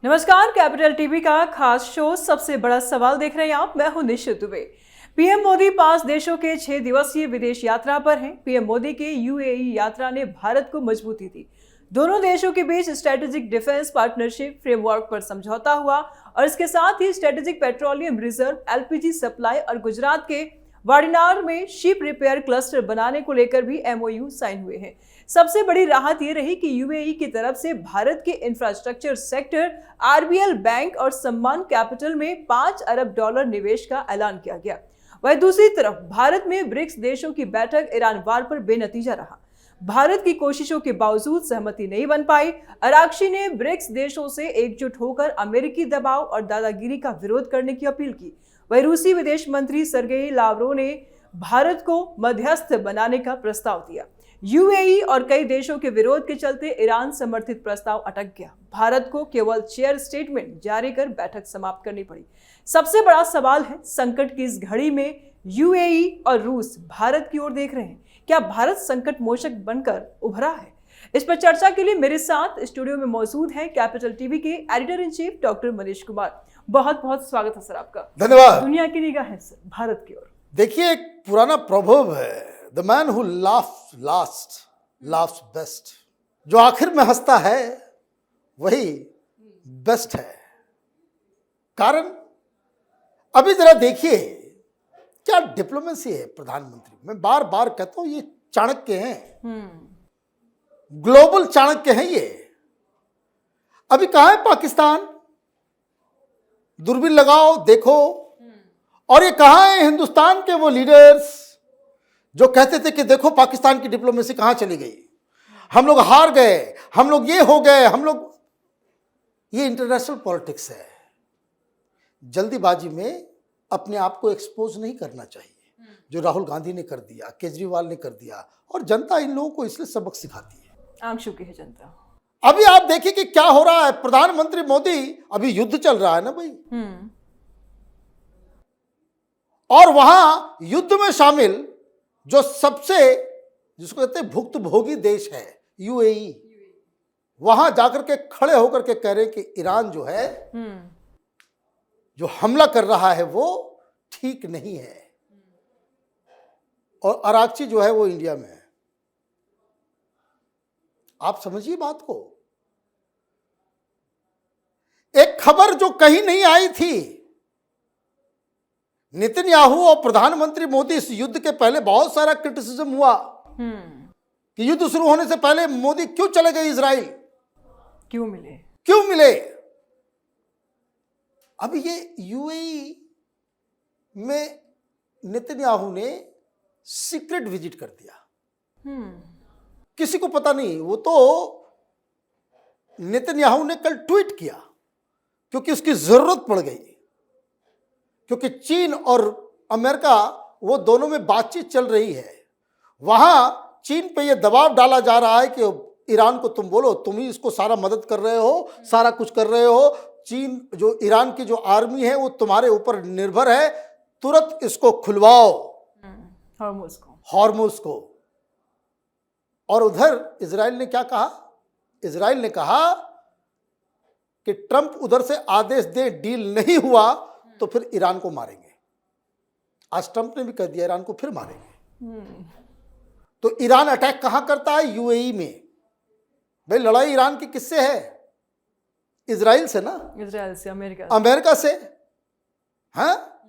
नमस्कार, capital TV का खास शो सबसे बड़ा सवाल देख रहे हैं आप। मैं हूं निश्चित दुबे। पीएम मोदी 5 देशों के 6 दिवसीय विदेश यात्रा पर हैं। पीएम मोदी के यूएई यात्रा ने भारत को मजबूती दी। दोनों देशों के बीच स्ट्रेटेजिक डिफेंस पार्टनरशिप फ्रेमवर्क पर समझौता हुआ और इसके साथ ही strategic petroleum reserve, LPG supply और गुजरात के वाडिनार में शिप रिपेयर क्लस्टर बनाने को लेकर भी एमओयू साइन हुए हैं। सबसे बड़ी राहत ये रही कि यूएई की तरफ से भारत के इंफ्रास्ट्रक्चर सेक्टर, आरबीएल बैंक और सम्मान कैपिटल में $5 अरब निवेश का ऐलान किया गया। वहीं दूसरी तरफ भारत में ब्रिक्स देशों की बैठक ईरान वार पर बेनतीजा रहा। भारत की कोशिशों के बावजूद सहमति नहीं बन पाई। अरागची ने ब्रिक्स देशों से एकजुट होकर अमेरिकी दबाव और दादागिरी का विरोध करने की अपील की। वहीं रूसी विदेश मंत्री सर्गेई लावरोव ने भारत को मध्यस्थ बनाने का प्रस्ताव दिया। यूएई और कई देशों के विरोध के चलते ईरान समर्थित प्रस्ताव अटक गया। भारत को केवल चेयर स्टेटमेंट जारी कर बैठक समाप्त करनी पड़ी। सबसे बड़ा सवाल है, संकट की इस घड़ी में यूएई और रूस भारत की ओर देख रहे हैं। क्या भारत संकट मोचक बनकर उभरा है? इस पर चर्चा के लिए मेरे साथ स्टूडियो में मौजूद हैं कैपिटल टीवी के editor in chief doctor Manish Kumar. बहुत बहुत स्वागत है सर आपका। धन्यवाद। दुनिया की निगाह है सर भारत की ओर। देखिए, एक पुराना प्रॉवर्ब है, the man who laughs last laughs best. जो आखिर में हंसता है वही बेस्ट है। कारण अभी जरा देखिए क्या डिप्लोमेसी है प्रधानमंत्री। मैं बार बार कहता हूं, ये चाणक्य हैं, ग्लोबल चाणक्य हैं ये। अभी कहां है पाकिस्तान? दूरबीन लगाओ देखो। और ये कहां है हिंदुस्तान के वो लीडर्स जो कहते थे कि देखो पाकिस्तान की डिप्लोमेसी कहां चली गई, हम लोग हार गए, हम लोग ये हो गए, हम लोग। ये इंटरनेशनल पॉलिटिक्स है। जल्दीबाजी में अपने आप को एक्सपोज नहीं करना चाहिए, जो राहुल गांधी ने कर दिया, केजरीवाल ने कर दिया, और जनता इन लोगों को इसलिए सबक सिखाती है। आंख चुकी है जनता। अभी आप देखिए कि क्या हो रहा है। प्रधानमंत्री मोदी, अभी युद्ध चल रहा है ना भाई, और वहां युद्ध में शामिल जो सबसे, जिसको कहते हैं भुक्तभोगी देश है यूएई, वहां जाकर के खड़े होकर के कह रहे हैं कि ईरान जो है, जो हमला कर रहा है वो ठीक नहीं है। और अरागची जो है वो इंडिया में है। आप समझिए बात को। एक खबर जो कहीं नहीं आई थी, नेतन्याहू और प्रधानमंत्री मोदी, इस युद्ध के पहले बहुत सारा क्रिटिसिज्म हुआ कि युद्ध शुरू होने से पहले मोदी क्यों चले गए इजराइल, क्यों मिले। अब ये यूएई में नेतन्याहू ने सीक्रेट विजिट कर दिया, किसी को पता नहीं। वो तो नेतन्याहू ने कल ट्वीट किया क्योंकि उसकी जरूरत पड़ गई, क्योंकि चीन और अमेरिका वो दोनों में बातचीत चल रही है। वहां चीन पे ये दबाव डाला जा रहा है कि ईरान को तुम बोलो, तुम ही इसको सारा मदद कर रहे हो, सारा कुछ कर रहे हो। चीन जो ईरान की जो आर्मी है वो तुम्हारे ऊपर निर्भर है, तुरंत इसको खुलवाओ, हॉर्मुज को। और उधर इजराइल ने क्या कहा? इजराइल ने कहा कि ट्रंप उधर से आदेश दे, डील नहीं हुआ तो फिर ईरान को मारेंगे। आज ट्रंप ने भी कह दिया ईरान को फिर मारेंगे। तो ईरान अटैक कहां करता है? यूएई में। भाई लड़ाई ईरान की किससे है? इजराइल से ना, इजराइल से, अमेरिका से। हाँ,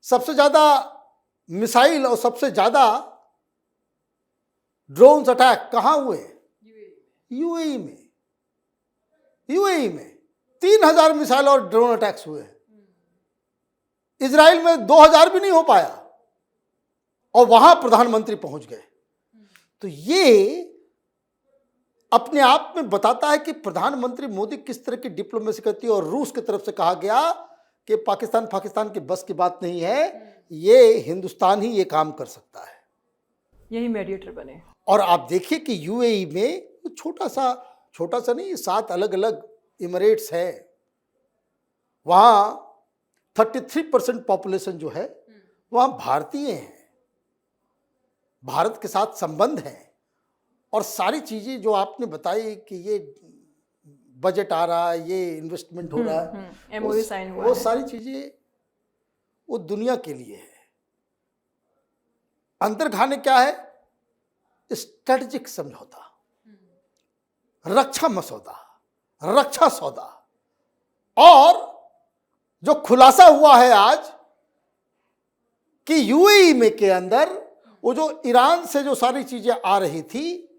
सबसे ज्यादा मिसाइल और सबसे ज्यादा ड्रोन्स अटैक कहां हुए? यूएई में। यूएई में 3000 मिसाइल और ड्रोन अटैक्स हुए हैं। इजराइल में 2000 भी नहीं हो पाया, और वहां प्रधानमंत्री पहुंच गए। तो ये अपने आप में बताता है कि प्रधानमंत्री मोदी किस तरह की डिप्लोमेसी करती है। और रूस की तरफ से कहा गया कि पाकिस्तान की बस की बात नहीं है, ये हिंदुस्तान ही ये काम कर सकता है, यही मीडिएटर बने। और आप देखिए कि यूएई में छोटा सा नहीं, 7 अलग अलग इमिरेट्स है। वहां 33% पॉपुलेशन जो है वहां भारतीय हैं, भारत के साथ संबंध है। और सारी चीजें जो आपने बताई कि ये बजट आ रहा है, ये इन्वेस्टमेंट हो रहा है, एमओयू साइन हुआ वो है। सारी चीजें वो दुनिया के लिए है। अंतर खाने क्या है? स्ट्रेटेजिक समझौता, रक्षा मसौदा, रक्षा सौदा। और जो खुलासा हुआ है आज कि यूएई में के अंदर वो जो ईरान से जो सारी चीजें आ रही थी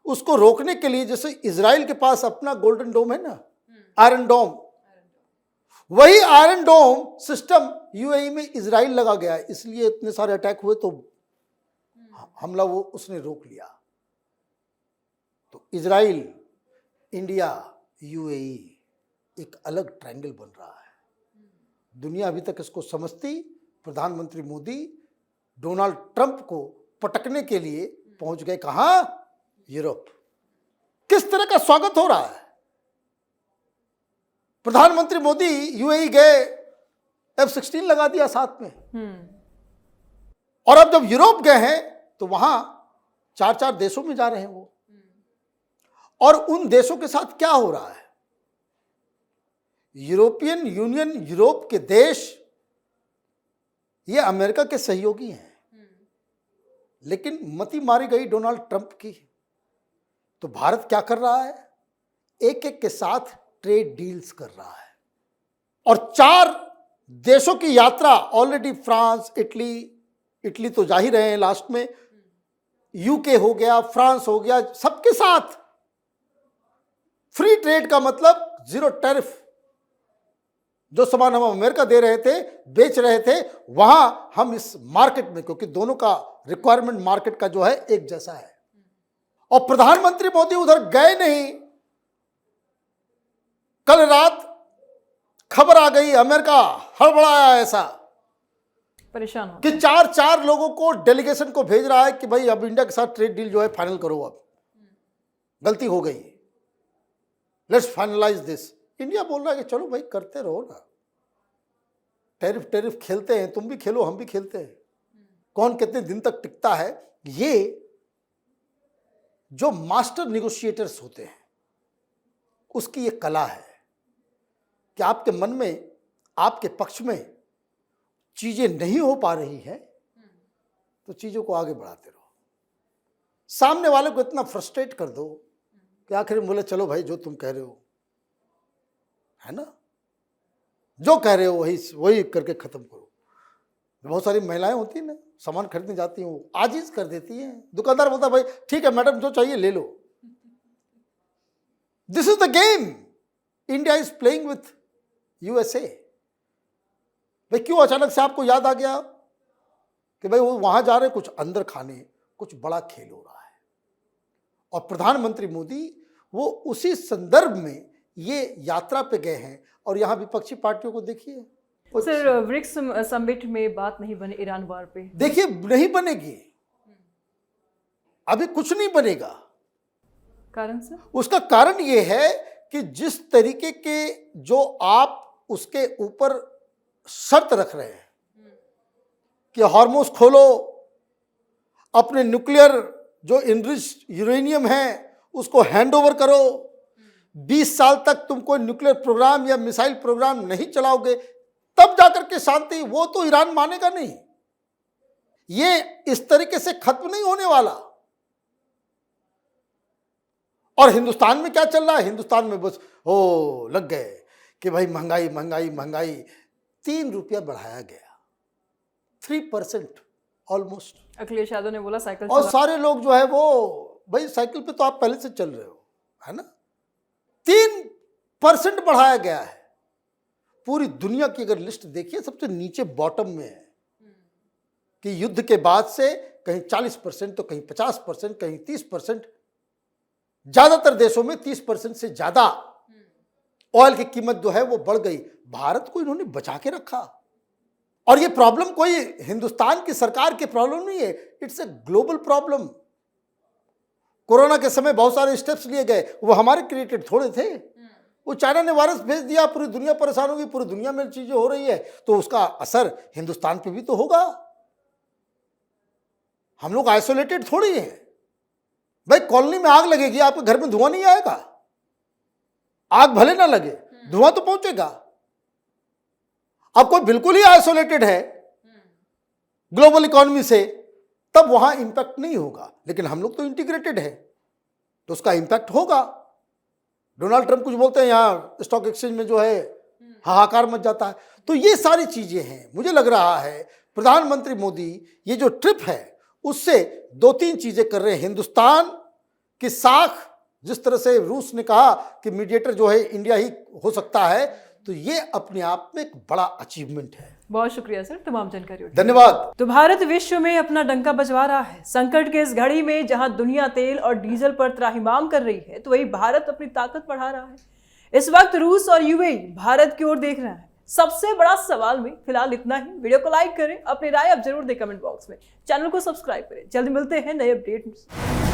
उसको रोकने के लिए, जैसे इजराइल के पास अपना गोल्डन डोम है ना, आयरन डोम, वही आयरन डोम सिस्टम यूएई में इजराइल लगा गया है, इसलिए इतने सारे अटैक हुए तो हमला वो उसने रोक लिया। तो इजराइल, इंडिया, यूएई एक अलग ट्रायंगल बन रहा है। दुनिया अभी तक इसको समझती, प्रधानमंत्री मोदी डोनाल्ड ट्रंप को पटकने के लिए पहुंच गए कहां? यूरोप। किस तरह का स्वागत हो रहा है? प्रधानमंत्री मोदी यूएई गए, F-16 लगा दिया साथ में। और अब जब यूरोप गए हैं तो वहां 4-4 देशों में जा रहे हैं वो। और उन देशों के साथ क्या हो रहा है? यूरोपियन यूनियन, यूरोप के देश ये अमेरिका के सहयोगी हैं, लेकिन मती मारी गई डोनाल्ड ट्रंप की। तो भारत क्या कर रहा है? एक एक के साथ ट्रेड डील्स कर रहा है। और 4 देशों की यात्रा ऑलरेडी, फ्रांस, इटली तो जा ही रहे हैं लास्ट में, यूके हो गया, फ्रांस हो गया, सबके साथ फ्री ट्रेड का मतलब जीरो टैरिफ। जो सामान हम अमेरिका दे रहे थे, बेच रहे थे, वहां हम इस मार्केट में, क्योंकि दोनों का रिक्वायरमेंट मार्केट का जो है एक जैसा है। और प्रधानमंत्री मोदी उधर गए नहीं। कल रात खबर आ गई, अमेरिका हड़बड़ाया ऐसा परेशान हो कि 4 लोगों को, डेलीगेशन को भेज रहा है कि भाई अब इंडिया के साथ ट्रेड डील जो है फाइनल करो, अब गलती हो गई, लेट्स फाइनलाइज दिस। इंडिया बोल रहा है कि चलो भाई करते रहो ना, टैरिफ खेलते हैं, तुम भी खेलो हम भी खेलते हैं, कौन कितने दिन तक टिकता है। ये जो मास्टर निगोशिएटर्स होते हैं उसकी ये कला है कि आपके मन में, आपके पक्ष में चीजें नहीं हो पा रही है तो चीजों को आगे बढ़ाते रहो, सामने वाले को इतना फ्रस्ट्रेट कर दो कि आखिर में बोले चलो भाई जो तुम कह रहे हो है ना, जो कह रहे हो वही करके खत्म करो। बहुत सारी महिलाएं होती हैं ना, सामान खरीदने जाती हैं, वो आजिज कर देती हैं। दुकानदार बोलता है भाई ठीक है मैडम जो चाहिए ले लो। This is the game India is playing with USA. भाई क्यों अचानक से आपको याद आ गया कि भाई वो वहां जा रहे, कुछ अंदर खाने, कुछ बड़ा खेल हो रहा है। और प्रधानमंत्री मोदी वो उसी संदर्भ में ये यात्रा पे गए हैं। और यहां विपक्षी पार्टियों को देखिए सर, ब्रिक्स समिट में बात नहीं बनी ईरान वार पे। देखिए नहीं बनेगी, अभी कुछ नहीं बनेगा। कारण सर? उसका कारण यह है कि जिस तरीके के जो आप उसके ऊपर शर्त रख रहे हैं कि हार्मोस खोलो, अपने न्यूक्लियर जो इनरिच्ड यूरेनियम है उसको हैंड ओवर करो, 20 साल तक तुम कोई न्यूक्लियर प्रोग्राम या मिसाइल प्रोग्राम नहीं चलाओगे, तब जाकर के शांति। वो तो ईरान मानेगा नहीं, ये इस तरीके से खत्म नहीं होने वाला। और हिंदुस्तान में क्या चल रहा है? हिंदुस्तान में बस लग गए कि भाई महंगाई महंगाई महंगाई। 3 रुपया बढ़ाया गया, 3% ऑलमोस्ट। अखिलेश यादव ने बोला साइकिल और सारे लोग जो है वो, भाई साइकिल पे तो आप पहले से चल रहे हो है ना। 3% बढ़ाया गया है। पूरी दुनिया की अगर लिस्ट देखिए, सबसे नीचे बॉटम में है कि युद्ध के बाद से कहीं 40% तो कहीं 50%, कहीं 30%, ज्यादातर देशों में 30% से ज्यादा ऑयल की कीमत जो है वो बढ़ गई। भारत को इन्होंने बचा के रखा। और ये प्रॉब्लम कोई हिंदुस्तान की सरकार की प्रॉब्लम नहीं है, it's a global problem. Corona के समय बहुत सारे स्टेप्स लिए गए, वो हमारे क्रिएटेड थोड़े थे। वो चाइना ने वायरस भेज दिया, पूरी दुनिया परेशान होगी, पूरी दुनिया में चीजें हो रही है, तो उसका असर हिंदुस्तान पे भी तो होगा। हम लोग आइसोलेटेड थोड़ी हैं। भाई कॉलोनी में आग लगेगी, आपके घर में धुआं नहीं आएगा? आग भले ना लगे, धुआं तो पहुंचेगा। अब कोई बिल्कुल ही आइसोलेटेड है ग्लोबल इकोनॉमी से, तब वहां इंपैक्ट नहीं होगा। लेकिन हम लोग तो इंटीग्रेटेड है, तो उसका इंपैक्ट होगा। डोनाल्ड ट्रंप कुछ बोलते हैं, यहां स्टॉक एक्सचेंज में जो है हाहाकार मच जाता है। तो ये सारी चीजें हैं। मुझे लग रहा है प्रधानमंत्री मोदी ये जो ट्रिप है उससे 2-3 चीजें कर रहे हैं। हिंदुस्तान की साख, जिस तरह से रूस ने कहा कि मीडिएटर जो है इंडिया ही हो सकता है, तो ये अपने आप में एक बड़ा अचीवमेंट है। बहुत शुक्रिया सर तमाम जानकारी। धन्यवाद। तो भारत विश्व में अपना डंका बजवा रहा है। संकट के इस घड़ी में जहां दुनिया तेल और डीजल पर त्राहिमाम कर रही है, तो वही भारत अपनी ताकत बढ़ा रहा है। इस वक्त रूस और यूएई भारत की ओर देख रहा है। सबसे बड़ा सवाल में फिलहाल इतना ही। वीडियो को लाइक करें, अपनी राय आप जरूर दें कमेंट बॉक्स में। चैनल को सब्सक्राइब करें। जल्दी मिलते हैं नए अपडेट में।